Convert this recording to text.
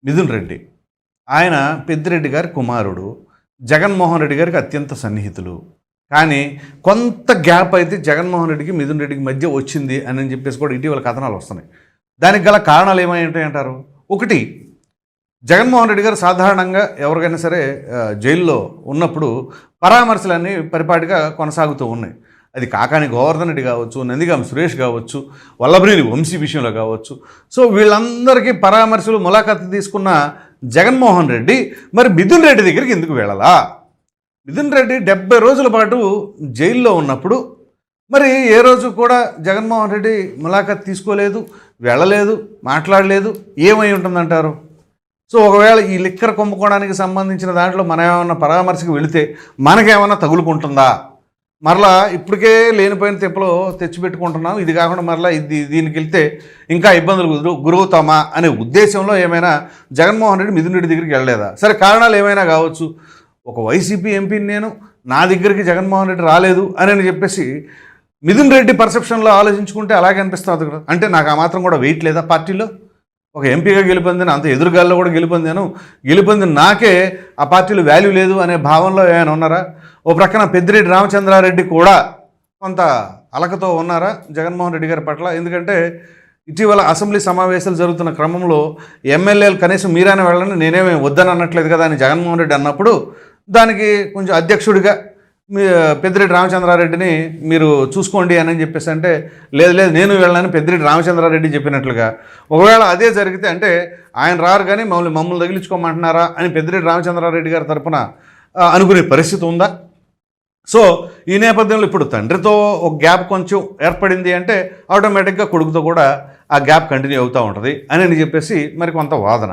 మిథున్ రెడ్డి. ఆయన పెద్దిరెడ్డి గారి కుమారుడు. జగన్మోహన్ రెడ్డి గారికి అత్యంత సన్నిహితులు. కానీ కొంత గ్యాప్ అయితే జగన్మోహన్ రెడ్డికి మిథున్ రెడ్డికి మధ్య వచ్చింది అని చెప్పేసి కూడా ఇటీవల కథనాలు వస్తున్నాయి. దానికి గల కారణాలు ఏమై ఉంటాయంటారు? ఒకటి, జగన్మోహన్ రెడ్డి గారు సాధారణంగా ఎవరికైనా సరే జైల్లో ఉన్నప్పుడు పరామర్శలన్నీ పరిపాటిగా కొనసాగుతూ ఉన్నాయి. అది కాకాని గోవర్ధన్ రెడ్డి కావచ్చు, నందిగామ సురేష్ కావచ్చు, వల్లభనేని వంశీ విషయంలో కావచ్చు. సో వీళ్ళందరికీ పరామర్శలు ములాఖాతు తీసుకున్న జగన్మోహన్ రెడ్డి మరి మిథున్ రెడ్డి దగ్గరికి ఎందుకు వెళ్ళాలా? మిథున్ రెడ్డి 70 రోజుల పాటు జైల్లో ఉన్నప్పుడు మరి ఏ రోజు కూడా జగన్మోహన్ రెడ్డి ములాఖాతు తీసుకోలేదు, వెళ్ళలేదు, మాట్లాడలేదు. ఏమై ఉంటుందంటారు? సో ఒకవేళ ఈ లిక్కర్ కుంభకోణానికి సంబంధించిన దాంట్లో మనం ఏమన్నా పరామర్శకు వెళితే మనకేమన్నా తగులుకుంటుందా? మరలా ఇప్పటికే లేనిపోయిన తిప్పలు తెచ్చిపెట్టుకుంటున్నాం, ఇది కాకుండా మరలా దీనికి వెళ్తే ఇంకా ఇబ్బందులు గురవుతామా అనే ఉద్దేశంలో ఏమైనా జగన్మోహన్ రెడ్డి మిథున్ రెడ్డి దగ్గరికి వెళ్ళలేదా? సరే, కారణాలు ఏమైనా కావచ్చు. ఒక వైసీపీ ఎంపీని నేను, నా దగ్గరికి జగన్మోహన్ రెడ్డి రాలేదు అని చెప్పేసి మిథున్ రెడ్డి పర్సెప్షన్లో ఆలోచించుకుంటే అలాగే అనిపిస్తుంది కదా. అంటే నాకు ఆ మాత్రం కూడా వెయిట్ లేదా పార్టీలో? ఒక ఎంపీగా గెలుపొందిన, అంత ఎదురుగాల్లో కూడా గెలుపొందిన నాకే ఆ పార్టీలో వాల్యూ లేదు అనే భావంలో ఏమైనా ఉన్నారా? ఓ ప్రక్కన పెద్దిరెడ్డి రామచంద్రారెడ్డి కూడా కొంత అలకతో ఉన్నారా జగన్మోహన్ రెడ్డి గారి పట్ల? ఎందుకంటే ఇటీవల అసెంబ్లీ సమావేశాలు జరుగుతున్న క్రమంలో ఎమ్మెల్యేలు కనీసం మీరైనా వెళ్ళని, నేనేమీ వద్దని అనట్లేదు కదా అని జగన్మోహన్ రెడ్డి అన్నప్పుడు దానికి కొంచెం అధ్యక్షుడిగా పెద్దిరెడ్డి రామచంద్రారెడ్డిని మీరు చూసుకోండి అని చెప్పేసి అంటే, లేదు నేను వెళ్ళనని పెద్దిరెడ్డి రామచంద్రారెడ్డి చెప్పినట్లుగా. ఒకవేళ అదే జరిగితే అంటే ఆయన రారు కానీ మమ్మల్ని తగిలించుకోమంటున్నారా అని పెద్దిరెడ్డి రామచంద్రారెడ్డి గారి తరపున అనుకునే పరిస్థితి ఉందా? సో ఈ నేపథ్యంలో ఇప్పుడు తండ్రితో ఒక గ్యాప్ కొంచెం ఏర్పడింది అంటే ఆటోమేటిక్గా కొడుకుతో కూడా ఆ గ్యాప్ కంటిన్యూ అవుతూ ఉంటుంది అని చెప్పేసి మరి కొంత వాదన.